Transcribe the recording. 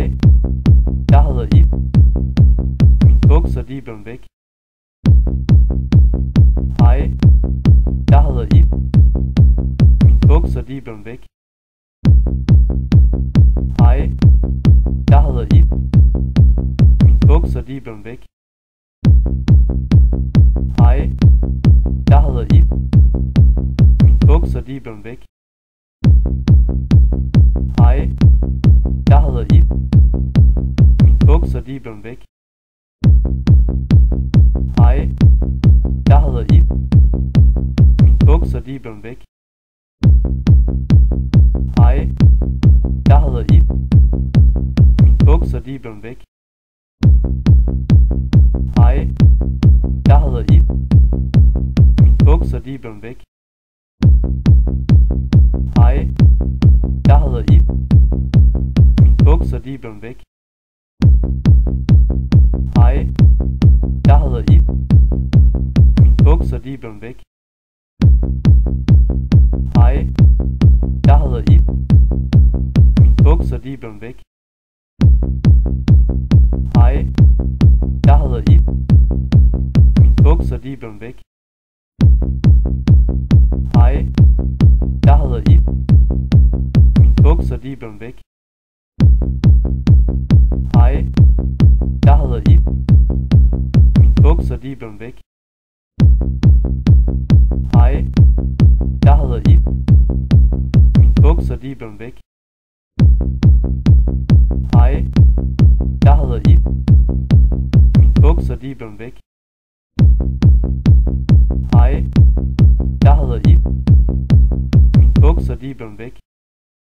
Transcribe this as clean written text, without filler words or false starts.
Hej, jeg hedder Ib. Min bukser de er blevet væk. Hej, jeg hedder Ib. Min bukser de er blevet væk. Hej, jeg hedder Ib. Min bukser de er blevet væk. Hej, jeg hedder Ib. Min bukser de er blevet væk. Hej, jeg hedder Ib. Min bukser de er blevet væk. Hej, jeg hedder Ib. Min bukser de er blevet væk. Hej, jeg hedder Ib. Min bukser de er blevet væk. Hej, jeg hedder Ib. Min bukser de er blevet væk. Hej, jeg hedder Ib. Min bukser de er blevet væk. Hej, jeg hedder Ib. Min bukser de er blevet væk. Hej, jeg hedder Ib. Min bukser de er blevet væk. Hej, jeg hedder Ib. Min bukser de er blevet væk. Hej, jeg hedder Ib. Min bukser de er blevet væk. Hej, jeg hedder Ib. Min bukser de er blevet væk. Hej, jeg hedder Ib. Min bukser de er blevet væk. Hej, jeg hedder Ib. Min bukser de er blevet væk. Hej, jeg hedder Ib. Min bukser de er blevet væk.